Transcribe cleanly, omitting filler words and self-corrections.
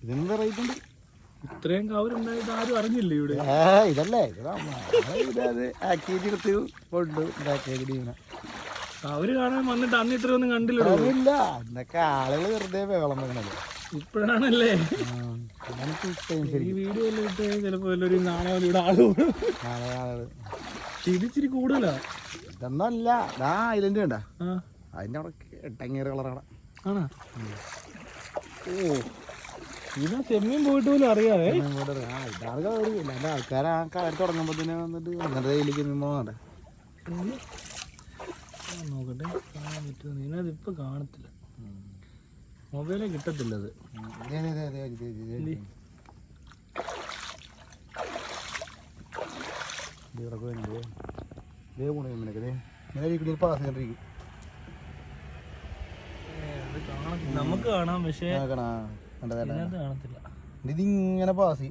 ഇതിനെന്താ റേറ്റ് ഉണ്ട്? ഇത്രയും കവറുണ്ടായിട്ട് ആരും അറിഞ്ഞില്ലേ ഇവിടെ? ഇതല്ലേ ഇത് ആക്ടിവിറ്റി എടുത്ത് കൊണ്ട് അവര് കാണാൻ വന്നിട്ട് അന്ന് ഇത്രയൊന്നും കണ്ടില്ലല്ലോ. ഇല്ല, എന്നൊക്കെ ആളുകൾ വെറുതെ വെള്ളം വെക്കണല്ലോ. ഇപ്പോഴാണല്ലേ ഈ വീഡിയോ എല്ലാം ഇട്ട് ചിലപ്പോ ഒരു നാളെ ഇവിടെ ആള് ഇടിച്ചിരി കൂടുതലാ. ഇതൊന്നും അല്ല, ഐലൻഡ് വേണ്ട അതിന്റെ അവിടെ എട്ടങ്ങേറ് കളറാണ്. ആണോ? ഓ, ഇതാ ചെമ്മീൻ പോയിട്ട് പോലും അറിയാതെ. ഇതാണ് അല്ലാണ്ട് ആൾക്കാർ ആ കാര്യം തുടങ്ങുമ്പോ തന്നെ വന്നിട്ട് അങ്ങനത്തെ കയ്യിലേക്ക് പോകണ്ടേ. നോക്കട്ടെ, കാണാൻ പറ്റുമോ? ഇതിനകത്ത് കാണത്തില്ല, മൊബൈലേ കിട്ടത്തില്ല അത്. നമുക്ക് കാണാം, പക്ഷേ കാണത്തില്ല. ഇതിങ്ങനെ പാസ്